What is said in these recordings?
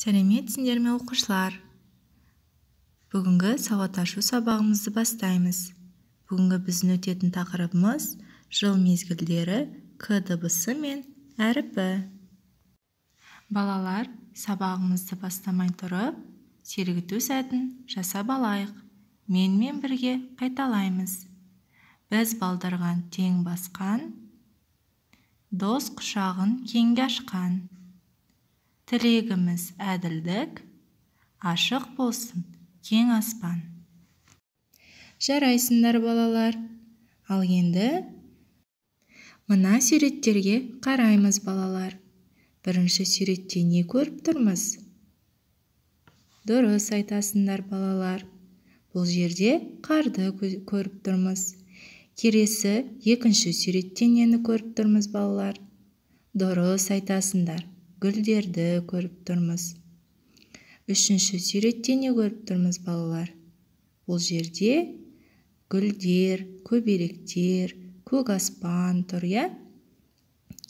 Сәлеметсіңдер ме оқушылар? Бүгінгі сауат ашу сабағымызды бастаймыз. Бүгінгі біздің өтетін тақырыбымыз жыл мезгілдері, к дыбысы мен әріпі. Балалар, сабағымызды бастамай тұрып, сергіту сәтін жасап алайық. Менімен бірге қайталаймыз. Біз балдырған тең басқан, дос құшағын кеңге ашқан. Тілегіміз әділдік, ашық болсын кең аспан. Жарайсыңдар балалар. Ал енді мына суреттерге қараймыз балалар. Бірінші суретте не көріп тұрмыз? Дұрыс айтасыңдар балалар. Бұл жерде қарды көріп тұрмыз. Келесі екінші суретте нені көріп тұрмыз балалар? Дұрыс айтасыңдар. Гүлдерді көріп тұрмыз. Үшінші суретте не көріп тұрмыз балалар? Бұл жерде гүлдер, көбелектер, көк аспан тұр, я?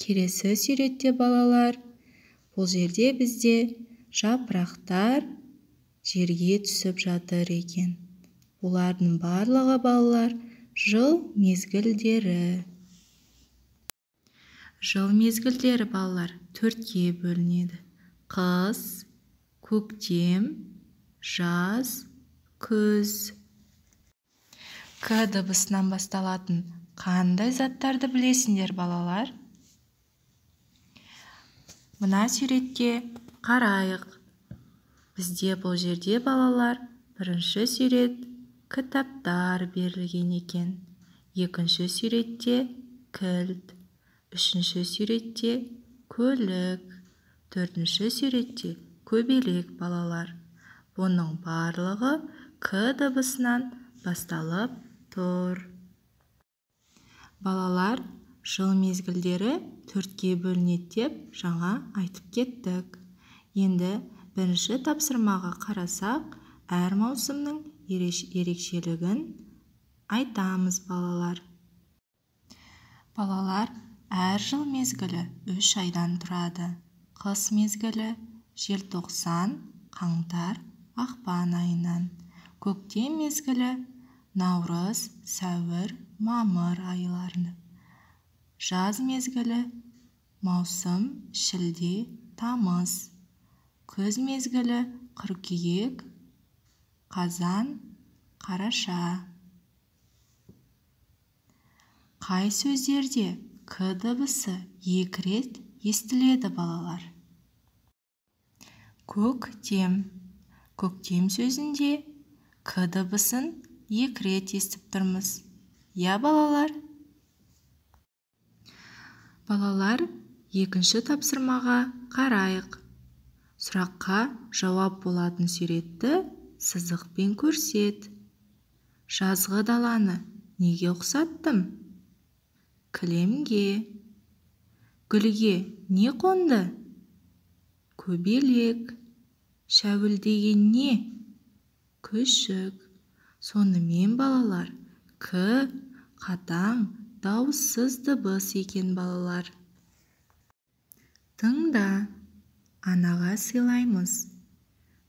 Келесі суретте балалар, бұл жерде бізде жапырақтар жерге түсіп жатыр екен. Бұлардың барлығы балалар жыл мезгілдері. Жыл мезгілдері балалар төртке бөлінеді. Қыс, көктем, жаз, күз. К дыбысынан басталатын қандай заттарды білесіңдер балалар? Мына суретке қарайық. Бізде бұл жерде балалар бірінші сурет кітаптар берілген екен. Екінші суретте кілт. Үшінші суретте көлік. Төртінші суретте көбелек балалар. Бұның барлығы к дыбысынан басталып тұр. Балалар, жыл мезгілдері төртке бөлінеді деп жаңа айтып кеттік. Енді бірінші тапсырмаға қарасақ, әр маусымның ерекшелігін айтамыз балалар. Балалар, әр жыл мезгілі 3 айдан тұрады. Қыс мезгілі желтоқсан, қаңтар, ақпан айынан. Көктем мезгілі наурыз, сәуір, мамыр айларында. Жаз мезгілі маусым, шілде, тамыз. Күз мезгілі қыркүйек, қазан, қараша. Қай сөздерде к дыбысы 2 рет естіледі балалар? Көктем. Көктем сөзінде к дыбысын 2 рет естіп тұрмыз. Я балалар? Балалар, екінші тапсырмаға қарайық. Сұраққа жауап болатын суретті сызықпен көрсет. Жазғы даланы неге ұқсаттым? Кілемге. Гүлге не қонды? Көбелек. Шәуілдеген не? Күшік. Сонымен балалар, к қатаң, дауыссыз дыбыс екен балалар. Тыңда, анаға сыйлаймыз.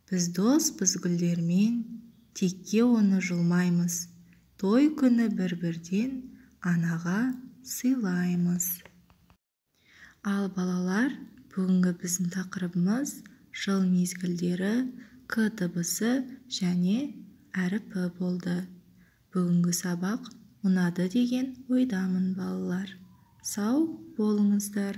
Біз доспыз гүлдермен, текке оны жұлмаймыз. Той күні бір-бірден анаға сыйлаймыз. Ал балалар, бүгінгі біздің тақырыбымыз жыл мезгілдері, к дыбысы және әріпі болды. Бүгінгі сабақ ұнады деген ойдамын балалар. Сау болыңыздар.